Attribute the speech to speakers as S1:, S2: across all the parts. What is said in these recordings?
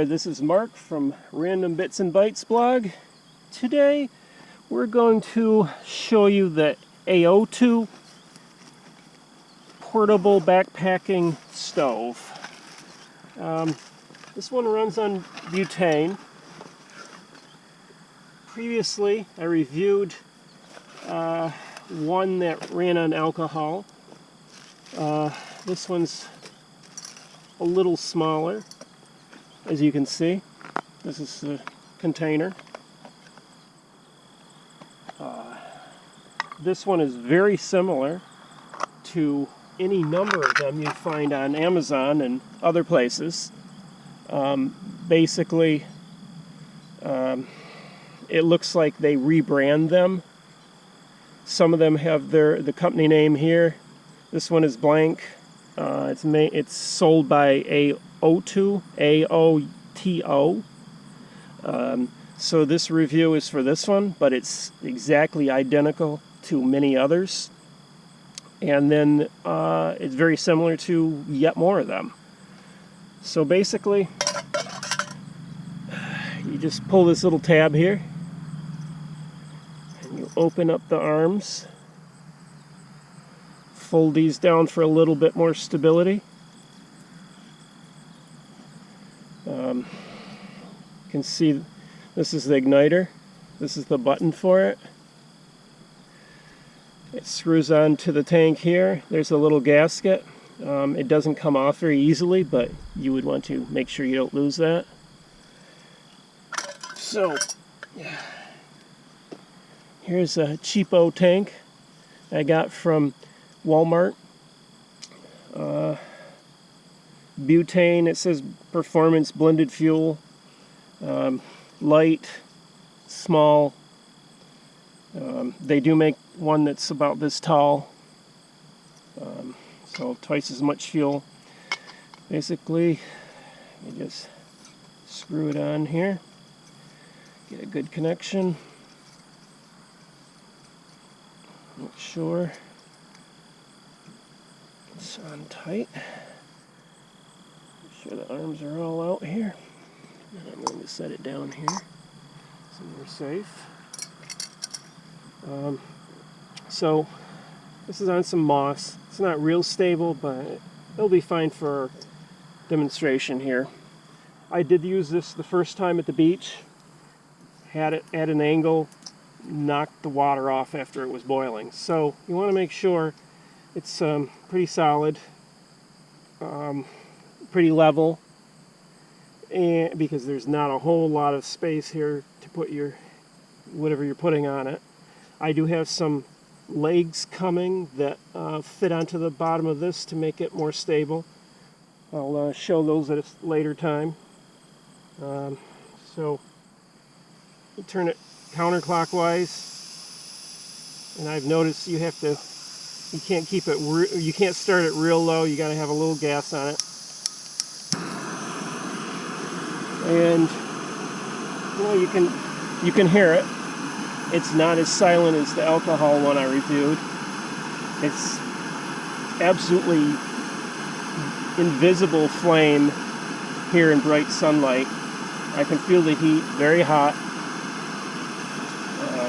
S1: this is Mark from Random Bits and Bytes blog. Today we're going to show you the AOTU portable backpacking stove. This one runs on butane. Previously I reviewed one that ran on alcohol. This one's a little smaller, as you can see. This is the container. This one is very similar to any number of them you find on Amazon and other places. Basically, it looks like they rebrand them. Some of them have the company name here. This one is blank. It's sold by AOTU, AOTU. So this review is for this one, but it's exactly identical to many others. And then it's very similar to yet more of them. So basically, you just pull this little tab here, and you open up the arms. Fold these down for a little bit more stability. You can see this is the igniter. This is the button for it. It screws on to the tank here. There's a little gasket. It doesn't come off very easily, but you would want to make sure you don't lose that. So, here's a cheapo tank I got from Walmart. Butane, it says performance blended fuel. Light, small. They do make one that's about this tall, so twice as much fuel. Basically, you just screw it on here, get a good connection, make sure it's on tight, make sure the arms are all out here. And I'm going to set it down here so we're safe. So this is on some moss. It's not real stable, but it'll be fine for demonstration here. I did use this the first time at the beach. Had it at an angle, knocked the water off after it was boiling. So you want to make sure it's pretty solid, pretty level, and because there's not a whole lot of space here to put your whatever you're putting on it. I do have some legs coming that fit onto the bottom of this to make it more stable. I'll show those at a later time. So you turn it counterclockwise, and I've noticed you can't keep it, you can't start it real low. You got to have a little gas on it. And you know, you can hear it. It's not as silent as the alcohol one I reviewed. It's absolutely invisible flame here in bright sunlight. I can feel the heat, very hot.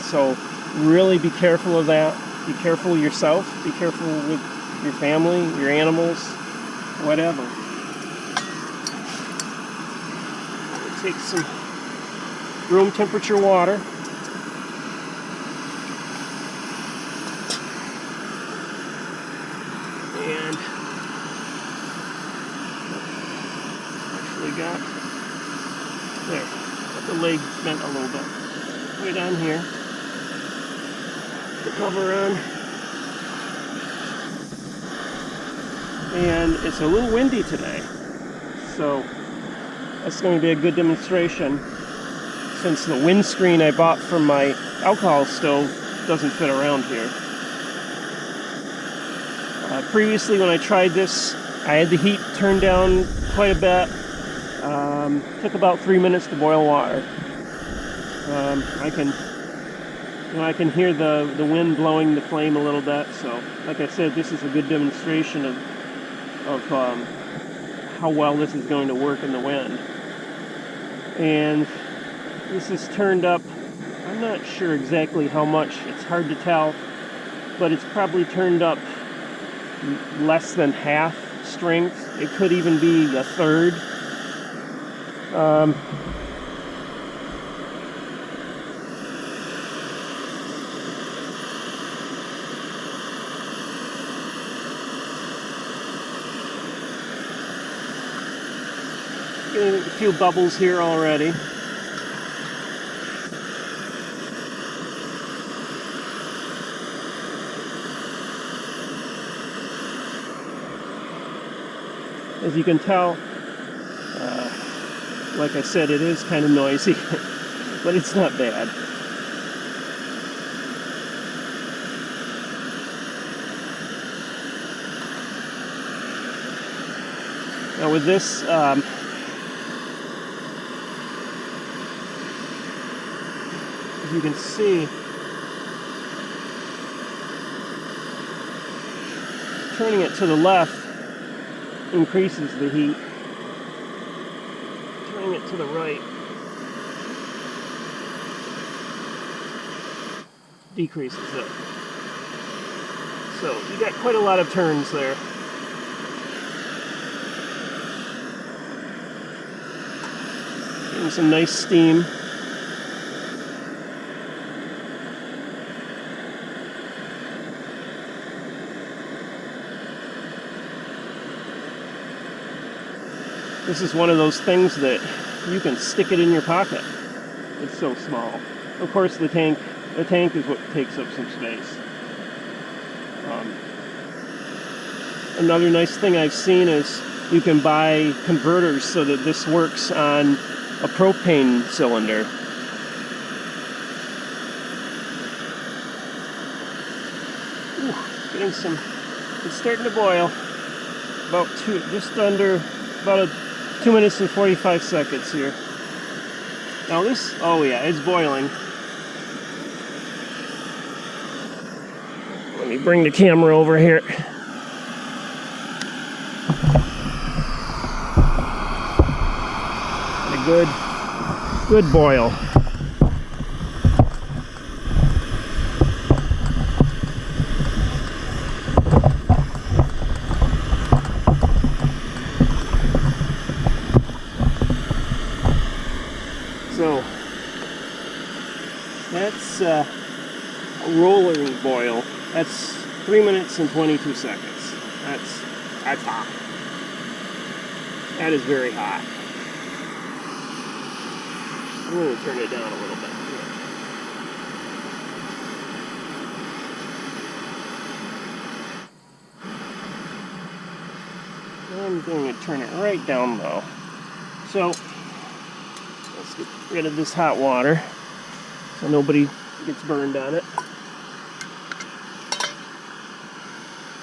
S1: So really be careful of that. Be careful yourself. Be careful with your family, your animals, whatever. Take some room temperature water. And actually got the leg bent a little bit. Put it on here. The cover on. And it's a little windy today, so that's going to be a good demonstration, since the windscreen I bought from my alcohol stove doesn't fit around here. Previously when I tried this, I had the heat turned down quite a bit. Took about 3 minutes to boil water. I can hear the wind blowing the flame a little bit, so like I said, this is a good demonstration of how well this is going to work in the wind. And this is turned up, I'm not sure exactly how much, it's hard to tell, but it's probably turned up less than half strength. It could even be a third. Getting a few bubbles here already. As you can tell, like I said, it is kind of noisy, but it's not bad. Now with this, as you can see, turning it to the left increases the heat. Turning it to the right decreases it. So you got quite a lot of turns there. Getting some nice steam. This is one of those things that you can stick it in your pocket. It's so small. Of course, the tank is what takes up some space. Another nice thing I've seen is you can buy converters so that this works on a propane cylinder. Ooh, getting some, it's starting to boil. About about 2 minutes and 45 seconds here. Now this, oh yeah, it's boiling. Let me bring the camera over here. A good boil. So that's a rolling boil. That's 3 minutes and 22 seconds. That's hot. That is very hot. I'm going to turn it down a little bit. I'm going to turn it right down low. So let's get rid of this hot water so nobody gets burned on it.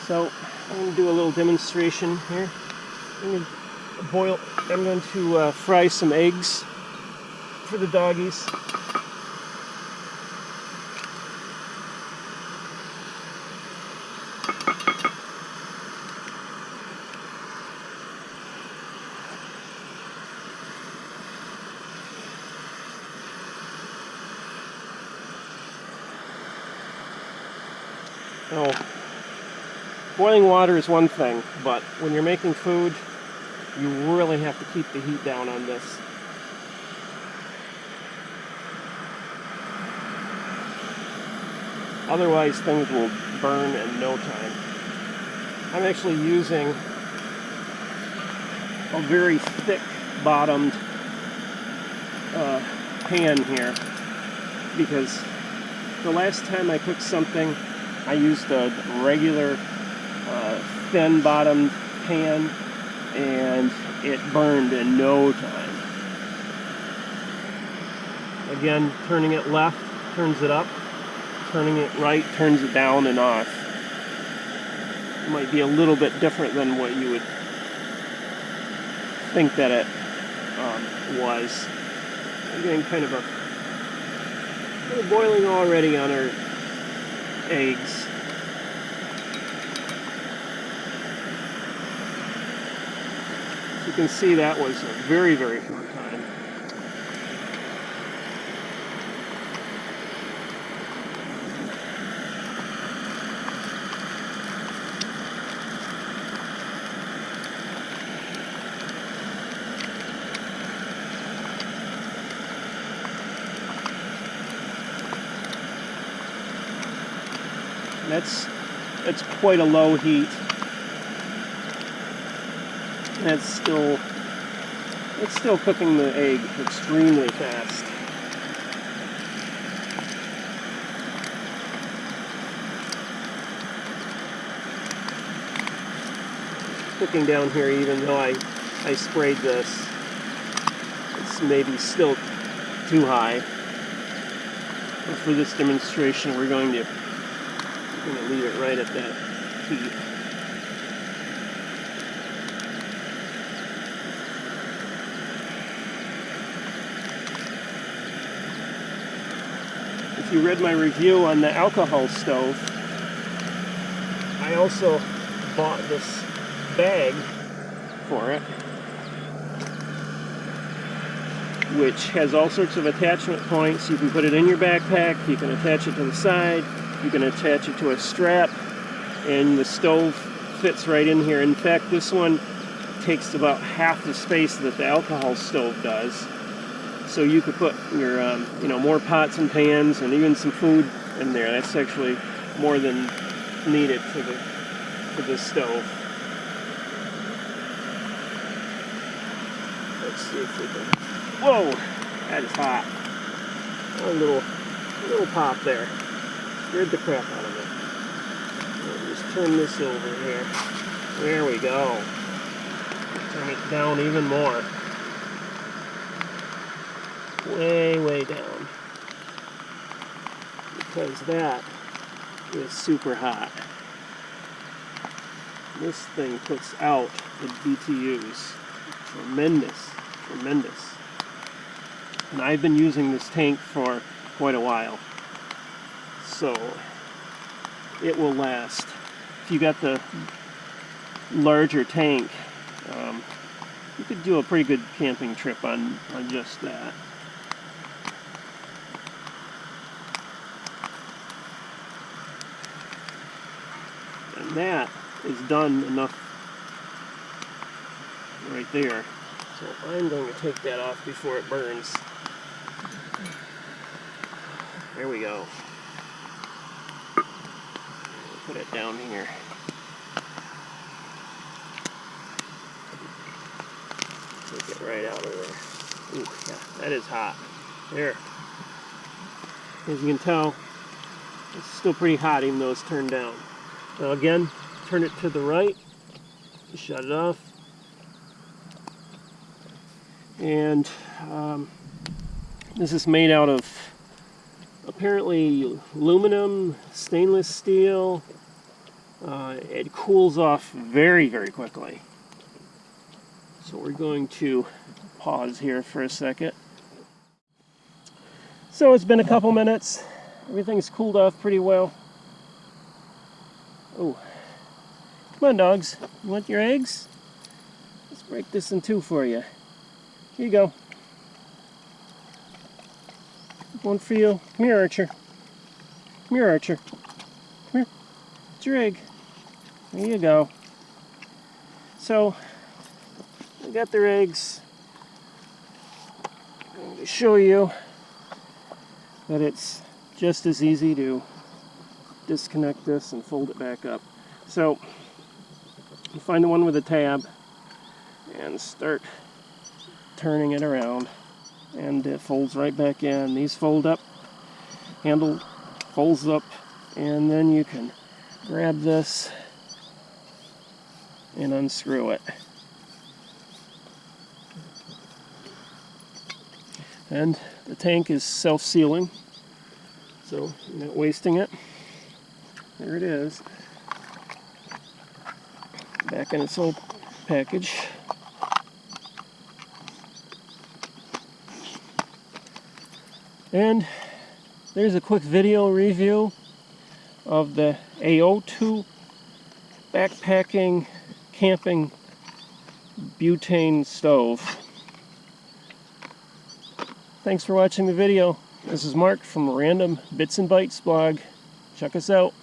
S1: So I'm going to do a little demonstration here. I'm going to fry some eggs for the doggies. Now, boiling water is one thing, but when you're making food, you really have to keep the heat down on this. Otherwise, things will burn in no time. I'm actually using a very thick bottomed pan here because the last time I cooked something, I used a regular thin bottomed pan and it burned in no time. Again, turning it left turns it up. Turning it right turns it down and off. It might be a little bit different than what you would think that it was. I'm getting kind of boiling already on our eggs. You can see that was a very, very short time. That's quite a low heat. It's still cooking the egg extremely fast. Cooking down here, even though I sprayed this. It's maybe still too high. But for this demonstration, we're going to leave it right at that heat. If you read my review on the alcohol stove, I also bought this bag for it, which has all sorts of attachment points. You can put it in your backpack, you can attach it to the side, you can attach it to a strap, and the stove fits right in here. In fact, this one takes about half the space that the alcohol stove does. So you could put your, more pots and pans and even some food in there. That's actually more than needed for the stove. Let's see if we can. Whoa, that is hot. A little pop there. Scared the crap out of it. We'll just turn this over here. There we go. Turn it down even more. Way down. Because that is super hot. This thing puts out the BTUs. Tremendous. And I've been using this tank for quite a while, so it will last. If you got the larger tank, you could do a pretty good camping trip on just that. And that is done enough right there. So I'm going to take that off before it burns. There we go. Put it down here. Take it right out of there. Ooh, yeah, that is hot. There. As you can tell, it's still pretty hot even though it's turned down. Now again, turn it to the right. Shut it off. And this is made out of apparently aluminum, stainless steel. It cools off very quickly. So we're going to pause here for a second. So it's been a couple minutes. Everything's cooled off pretty well. Oh, come on dogs, you want your eggs? Let's break this in two for you. Here you go. One for you. Come here, Archer. Come here, Archer. Come here. It's your egg. There you go. So, we got their eggs. I'm going to show you that it's just as easy to disconnect this and fold it back up. So, you find the one with the tab and start turning it around, and it folds right back in. These fold up, handle folds up, and then you can grab this and unscrew it. And the tank is self-sealing, so you're not wasting it. There it is, back in its old package. And there's a quick video review of the AOTU backpacking camping butane stove. Thanks for watching the video. This is Mark from Random Bits and Bytes blog. Check us out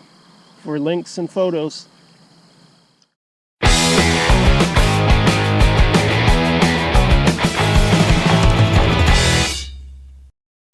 S1: for links and photos.